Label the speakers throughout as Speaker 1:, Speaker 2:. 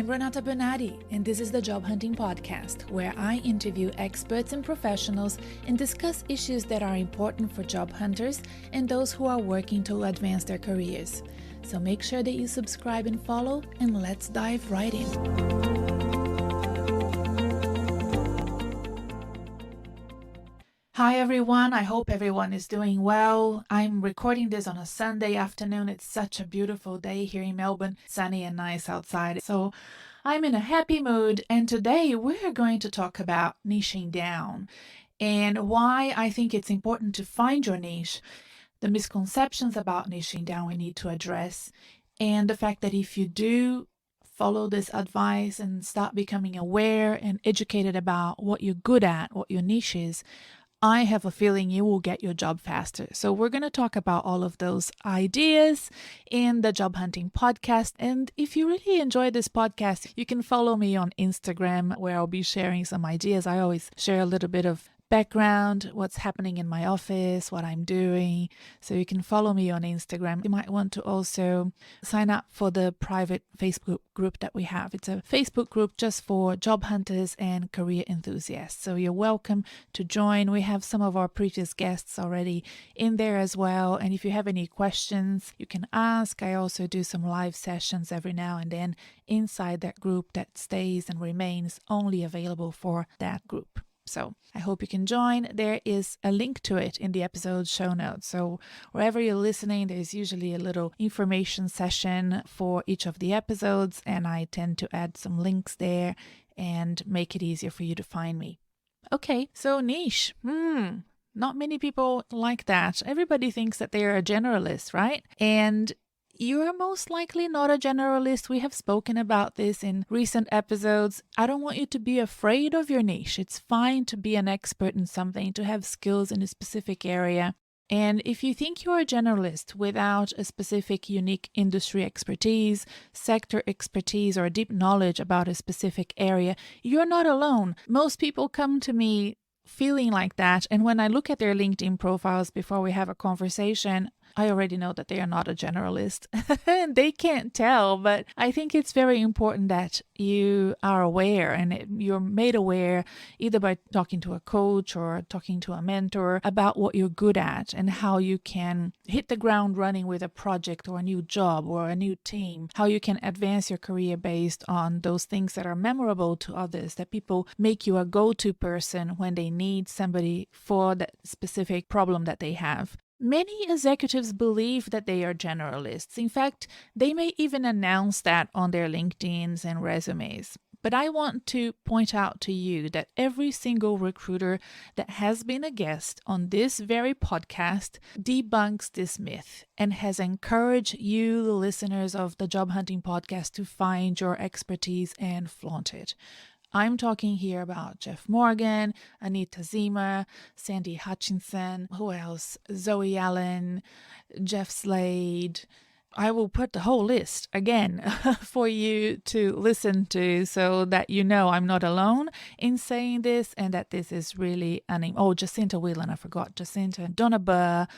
Speaker 1: I'm Renata Bernardi, and this is the Job Hunting Podcast, where I interview experts and professionals and discuss issues that are important for job hunters and those who are working to advance their careers. So make sure that you subscribe and follow, and let's dive right in. Hi everyone, I hope everyone is doing well. I'm recording this on a Sunday afternoon. It's such a beautiful day here in Melbourne, sunny and nice outside. So I'm in a happy mood, and today we're going to talk about niching down and why I think it's important to find your niche, the misconceptions about niching down we need to address, and the fact that if you do follow this advice and start becoming aware and educated about what you're good at, what your niche is, I have a feeling you will get your job faster. So we're going to talk about all of those ideas in the Job Hunting Podcast. And if you really enjoy this podcast, you can follow me on Instagram, where I'll be sharing some ideas. I always share a little bit of background, what's happening in my office, what I'm doing. So you can follow me on Instagram. You might want to also sign up for the private Facebook group that we have. It's a Facebook group just for job hunters and career enthusiasts. So you're welcome to join. We have some of our previous guests already in there as well. And if you have any questions, you can ask. I also do some live sessions every now and then inside that group that stays and remains only available for that group. So I hope you can join. There is a link to it in the episode show notes. So wherever you're listening, there's usually a little information session for each of the episodes, and I tend to add some links there and make it easier for you to find me. Okay, so niche. Not many people like that. Everybody thinks that they're a generalist, right? And you're most likely not a generalist. We have spoken about this in recent episodes. I don't want you to be afraid of your niche. It's fine to be an expert in something, to have skills in a specific area. And if you think you're a generalist without a specific unique industry expertise, sector expertise, or deep knowledge about a specific area, you're not alone. Most people come to me feeling like that. And when I look at their LinkedIn profiles before we have a conversation, I already know that they are not a generalist. They can't tell, but I think it's very important that you are aware, and you're made aware either by talking to a coach or talking to a mentor about what you're good at and how you can hit the ground running with a project or a new job or a new team, how you can advance your career based on those things that are memorable to others, that people make you a go-to person when they need somebody for that specific problem that they have. Many executives believe that they are generalists. In fact, they may even announce that on their LinkedIns and resumes. But I want to point out to you that every single recruiter that has been a guest on this very podcast debunks this myth and has encouraged you, the listeners of the Job Hunting Podcast, to find your expertise and flaunt it. I'm talking here about Jeff Morgan, Anita Zima, Sandy Hutchinson, who else? Zoe Allen, Jeff Slade. I will put the whole list again for you to listen to so that you know I'm not alone in saying this, and that this is really Jacinta Whelan, I forgot. Jacinta, Donna Burr.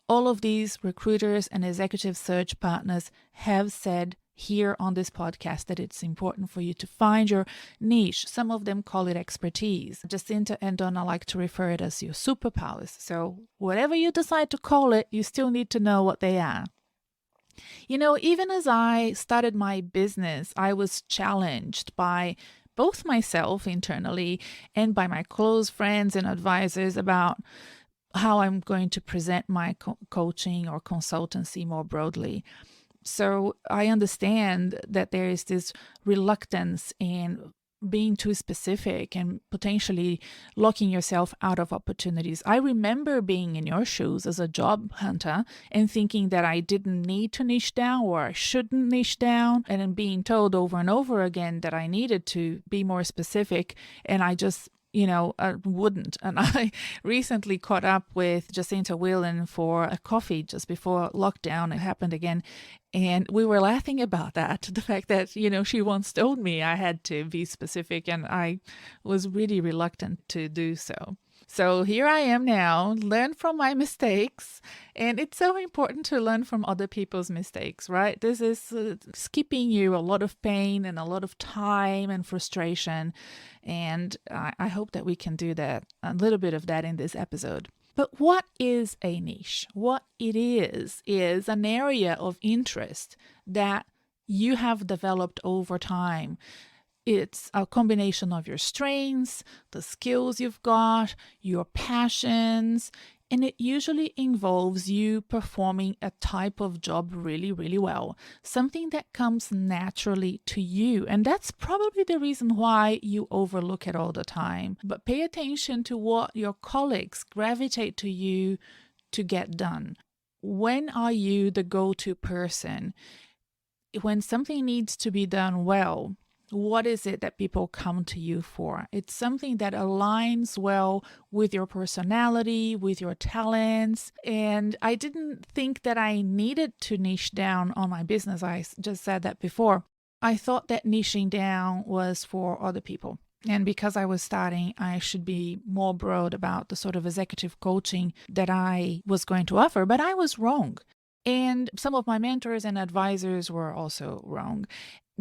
Speaker 1: All of these recruiters and executive search partners have said here on this podcast that it's important for you to find your niche. Some of them call it expertise. Jacinta and Donna like to refer it as your superpowers. So whatever you decide to call it, you still need to know what they are. You know, even as I started my business, I was challenged by both myself internally and by my close friends and advisors about how I'm going to present my coaching or consultancy more broadly. So I understand that there is this reluctance in being too specific and potentially locking yourself out of opportunities. I remember being in your shoes as a job hunter and thinking that I didn't need to niche down or I shouldn't niche down, and then being told over and over again that I needed to be more specific, and I just wouldn't. And I recently caught up with Jacinta Whelan for a coffee just before lockdown. It happened again. And we were laughing about that, the fact that, she once told me I had to be specific, and I was really reluctant to do so. So here I am now, learn from my mistakes. And it's so important to learn from other people's mistakes, right? This is skipping you a lot of pain and a lot of time and frustration. And I hope that we can do that, a little bit of that in this episode. But what is a niche? What it is an area of interest that you have developed over time. It's a combination of your strengths, the skills you've got, your passions, and it usually involves you performing a type of job really, really well, something that comes naturally to you. And that's probably the reason why you overlook it all the time. But pay attention to what your colleagues gravitate to you to get done. When are you the go-to person? When something needs to be done well, what is it that people come to you for? It's something that aligns well with your personality, with your talents. And I didn't think that I needed to niche down on my business. I just said that before. I thought that niching down was for other people. And because I was starting, I should be more broad about the sort of executive coaching that I was going to offer, but I was wrong. And some of my mentors and advisors were also wrong,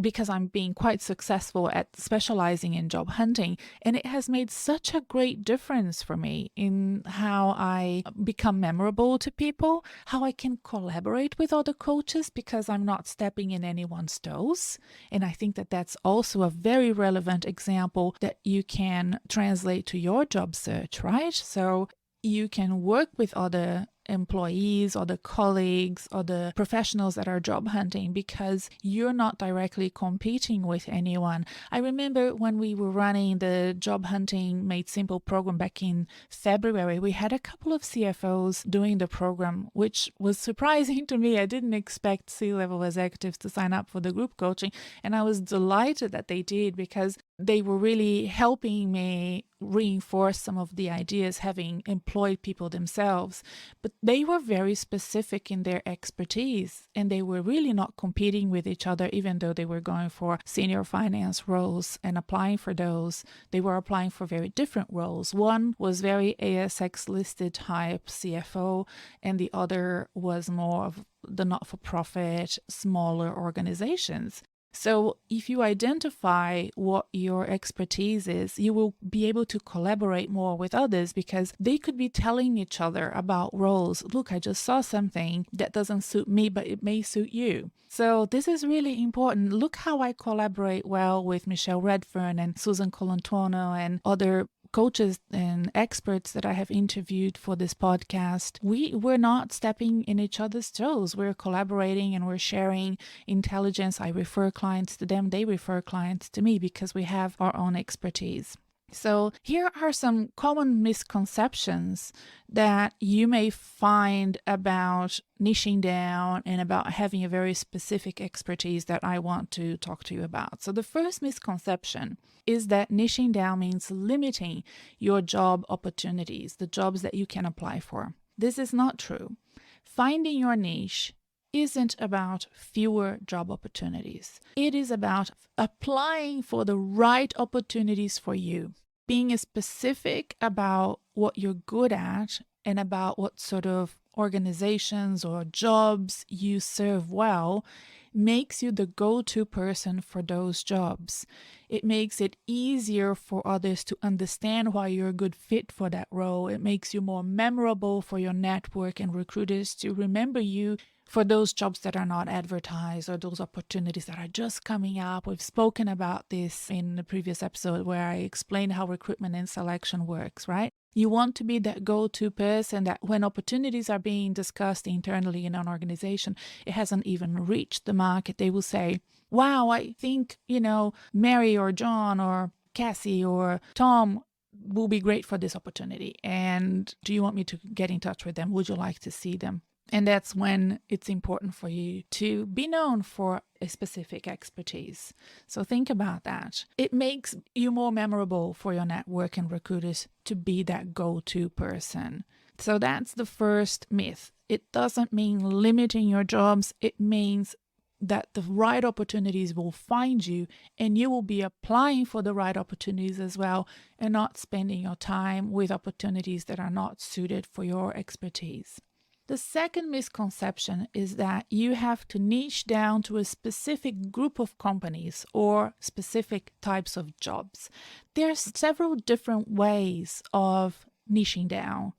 Speaker 1: because I'm being quite successful at specializing in job hunting. And it has made such a great difference for me in how I become memorable to people, how I can collaborate with other coaches because I'm not stepping in anyone's toes. And I think that that's also a very relevant example that you can translate to your job search, right? So you can work with other employees or the colleagues or the professionals that are job hunting because you're not directly competing with anyone. I remember when we were running the Job Hunting Made Simple program back in February, we had a couple of CFOs doing the program, which was surprising to me. I didn't expect C-level executives to sign up for the group coaching, and I was delighted that they did because they were really helping me reinforce some of the ideas, having employed people themselves. But they were very specific in their expertise, and they were really not competing with each other, even though they were going for senior finance roles and applying for those. They were applying for very different roles. One was very ASX listed type CFO, and the other was more of the not-for-profit, smaller organizations. So if you identify what your expertise is, you will be able to collaborate more with others because they could be telling each other about roles. Look, I just saw something that doesn't suit me, but it may suit you. So this is really important. Look how I collaborate well with Michelle Redfern and Susan Colantuono and other coaches and experts that I have interviewed for this podcast. We're not stepping in each other's toes. We're collaborating and we're sharing intelligence. I refer clients to them. They refer clients to me because we have our own expertise. So here are some common misconceptions that you may find about niching down and about having a very specific expertise that I want to talk to you about. So the first misconception is that niching down means limiting your job opportunities, the jobs that you can apply for. This is not true. Finding your niche isn't about fewer job opportunities. It is about applying for the right opportunities for you. Being specific about what you're good at and about what sort of organizations or jobs you serve well makes you the go-to person for those jobs. It makes it easier for others to understand why you're a good fit for that role. It makes you more memorable for your network and recruiters to remember you for those jobs that are not advertised or those opportunities that are just coming up. We've spoken about this in the previous episode where I explained how recruitment and selection works, right? You want to be that go-to person that when opportunities are being discussed internally in an organization, it hasn't even reached the market. They will say, wow, I think, Mary or John or Cassie or Tom will be great for this opportunity. And do you want me to get in touch with them? Would you like to see them? And that's when it's important for you to be known for a specific expertise. So think about that. It makes you more memorable for your network and recruiters to be that go-to person. So that's the first myth. It doesn't mean limiting your jobs. It means that the right opportunities will find you, and you will be applying for the right opportunities as well, and not spending your time with opportunities that are not suited for your expertise. The second misconception is that you have to niche down to a specific group of companies or specific types of jobs. There's several different ways of niching down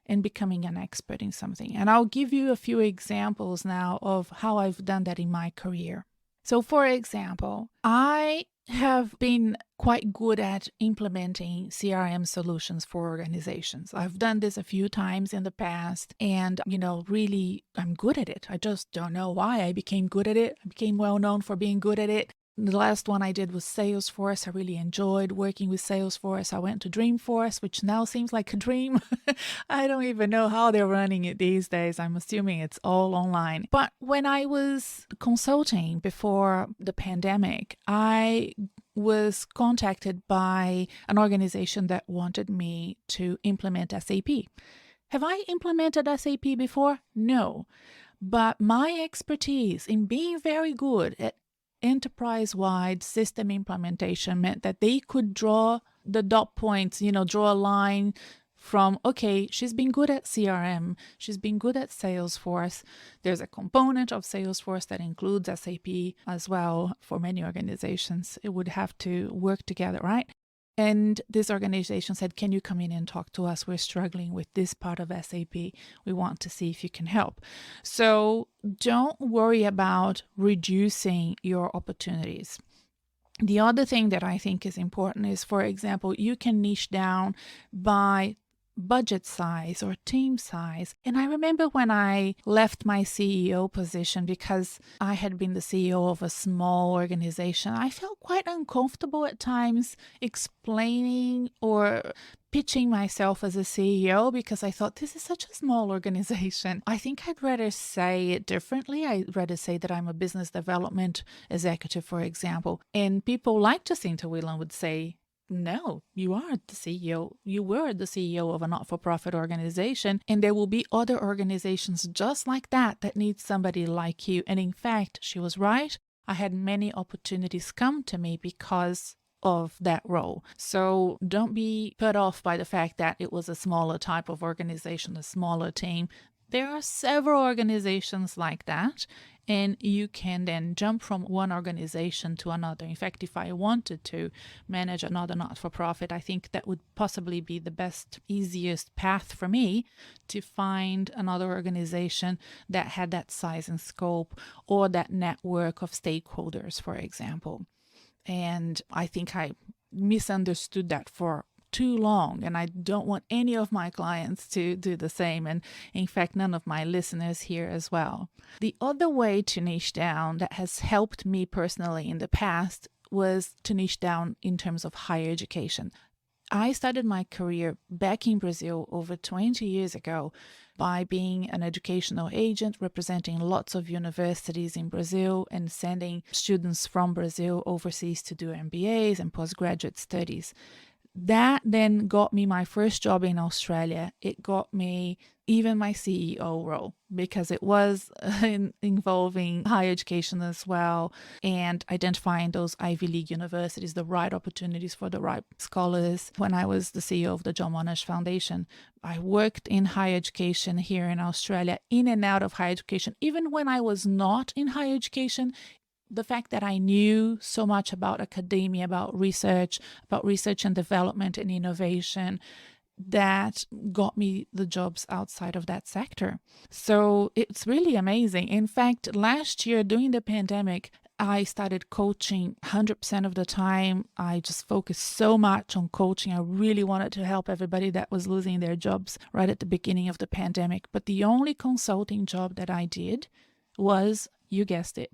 Speaker 1: and becoming an expert in something. And I'll give you a few examples now of how I've done that in my career. So for example, I have been quite good at implementing CRM solutions for organizations. I've done this a few times in the past, and really I'm good at it. I just don't know why I became good at it. I became well known for being good at it. The last one I did was Salesforce. I really enjoyed working with Salesforce. I went to Dreamforce, which now seems like a dream. I don't even know how they're running it these days. I'm assuming it's all online. But when I was consulting before the pandemic, I was contacted by an organization that wanted me to implement SAP. Have I implemented SAP before? No. But my expertise in being very good at enterprise-wide system implementation meant that they could draw the dot points, draw a line from, okay, she's been good at CRM, she's been good at Salesforce. There's a component of Salesforce that includes SAP as well. For many organizations, it would have to work together, right? And this organization said, can you come in and talk to us? We're struggling with this part of SAP. We want to see if you can help. So don't worry about reducing your opportunities. The other thing that I think is important is, for example, you can niche down by budget size or team size. And I remember when I left my CEO position, because I had been the CEO of a small organization, I felt quite uncomfortable at times explaining or pitching myself as a CEO, because I thought, this is such a small organization. I think I'd rather say it differently. I'd rather say that I'm a business development executive, for example. And people like Jacinta Whelan would say, no, you are the CEO. You were the CEO of a not-for-profit organization, and there will be other organizations just like that need somebody like you. And in fact, she was right. I had many opportunities come to me because of that role. So don't be put off by the fact that it was a smaller type of organization, a smaller team. There are several organizations like that, and you can then jump from one organization to another. In fact, if I wanted to manage another not-for-profit, I think that would possibly be the best, easiest path for me to find another organization that had that size and scope, or that network of stakeholders, for example. And I think I misunderstood that for too long, and I don't want any of my clients to do the same, and in fact none of my listeners here as well. The other way to niche down that has helped me personally in the past was to niche down in terms of higher education. I started my career back in Brazil over 20 years ago by being an educational agent representing lots of universities in Brazil and sending students from Brazil overseas to do MBAs and postgraduate studies. That then got me my first job in Australia. It got me even my CEO role, because it was involving higher education as well, and identifying those Ivy League universities, the right opportunities for the right scholars. When I was the CEO of the John Monash Foundation, I worked in higher education here in Australia, in and out of higher education. Even when I was not in higher education, the fact that I knew so much about academia, about research and development and innovation, that got me the jobs outside of that sector. So it's really amazing. In fact, last year during the pandemic, I started coaching 100% of the time. I just focused so much on coaching. I really wanted to help everybody that was losing their jobs right at the beginning of the pandemic. But the only consulting job that I did was, you guessed it,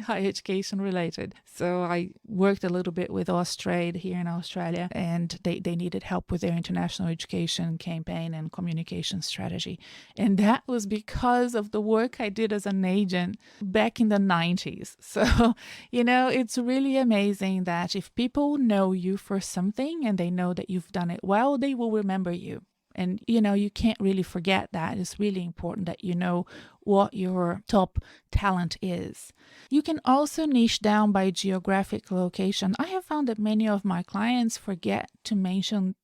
Speaker 1: higher education related. So I worked a little bit with Austrade here in Australia, and they needed help with their international education campaign and communication strategy. And that was because of the work I did as an agent back in the 90s. So, it's really amazing that if people know you for something and they know that you've done it well, they will remember you. And, you can't really forget that. It's really important that you know what your top talent is. You can also niche down by geographic location. I have found that many of my clients forget to mention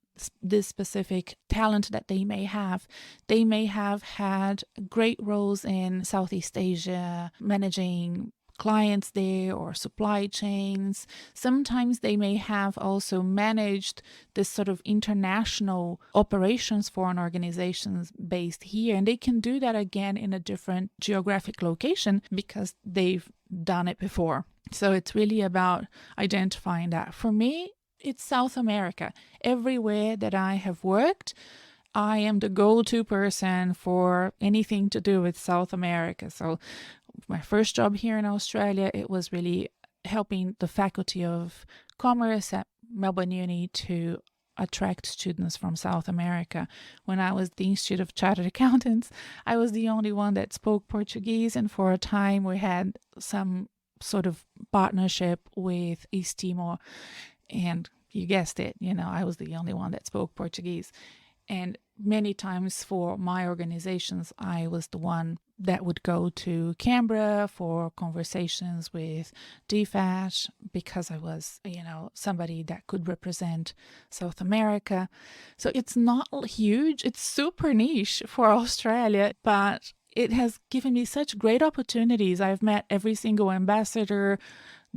Speaker 1: this specific talent that they may have. They may have had great roles in Southeast Asia, managing clients there or supply chains. Sometimes they may have also managed this sort of international operations for an organization based here, and they can do that again in a different geographic location because they've done it before. So it's really about identifying that. For me, it's South America. Everywhere that I have worked, I am the go-to person for anything to do with South America. So my first job here in Australia, it was really helping the Faculty of Commerce at Melbourne Uni to attract students from South America. When I was the Institute of Chartered Accountants, I was the only one that spoke Portuguese, and for a time we had some sort of partnership with East Timor. And you guessed it, I was the only one that spoke Portuguese. And many times for my organizations, I was the one that would go to Canberra for conversations with DFAT because I was, somebody that could represent South America. So it's not huge. It's super niche for Australia, but it has given me such great opportunities. I've met every single ambassador,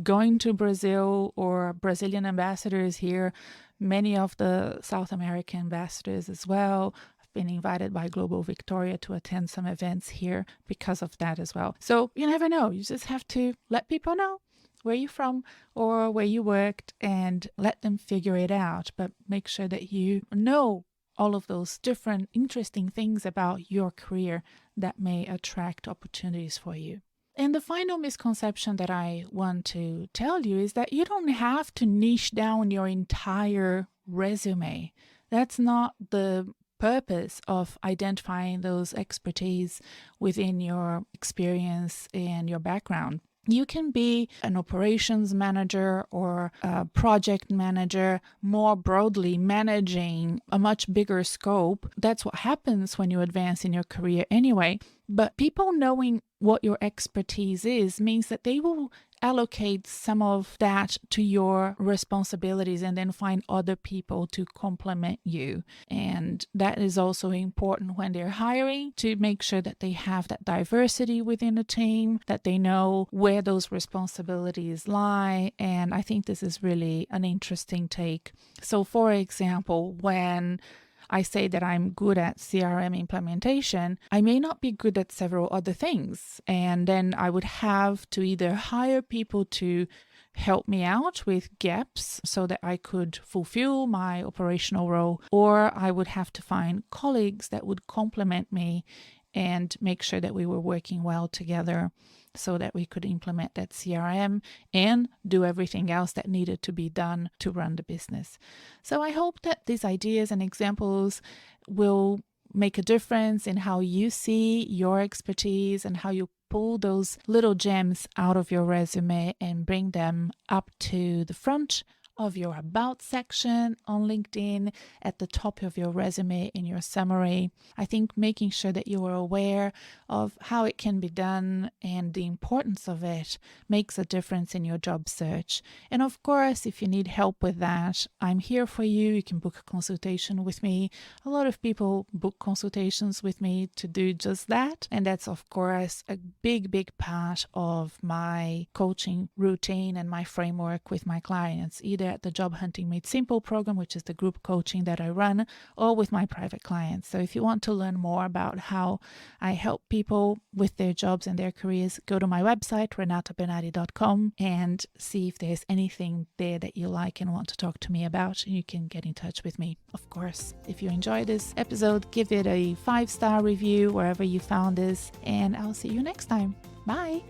Speaker 1: going to Brazil or Brazilian ambassadors here, many of the South American ambassadors as well. I've been invited by Global Victoria to attend some events here because of that as well. So you never know. You just have to let people know where you're from or where you worked and let them figure it out. But make sure that you know all of those different interesting things about your career that may attract opportunities for you. And the final misconception that I want to tell you is that you don't have to niche down your entire resume. That's not the purpose of identifying those expertise within your experience and your background. You can be an operations manager or a project manager, more broadly managing a much bigger scope. That's what happens when you advance in your career anyway. But people knowing what your expertise is means that they will allocate some of that to your responsibilities and then find other people to complement you. And that is also important when they're hiring, to make sure that they have that diversity within a team, that they know where those responsibilities lie. And I think this is really an interesting take. So for example, when I say that I'm good at CRM implementation, I may not be good at several other things. And then I would have to either hire people to help me out with gaps so that I could fulfill my operational role, or I would have to find colleagues that would complement me and make sure that we were working well together so that we could implement that CRM and do everything else that needed to be done to run the business. So I hope that these ideas and examples will make a difference in how you see your expertise and how you pull those little gems out of your resume and bring them up to the front of your About section on LinkedIn, at the top of your resume in your summary. I think making sure that you are aware of how it can be done and the importance of it makes a difference in your job search. And of course, if you need help with that, I'm here for you. You can book a consultation with me. A lot of people book consultations with me to do just that. And that's, of course, a big part of my coaching routine and my framework with my clients, either at the Job Hunting Made Simple program, which is the group coaching that I run, or with my private clients. So if you want to learn more about how I help people with their jobs and their careers, go to my website, renatabernardi.com, and see if there's anything there that you like and want to talk to me about. You can get in touch with me. Of course, if you enjoyed this episode, give it a 5-star review wherever you found this, and I'll see you next time. Bye.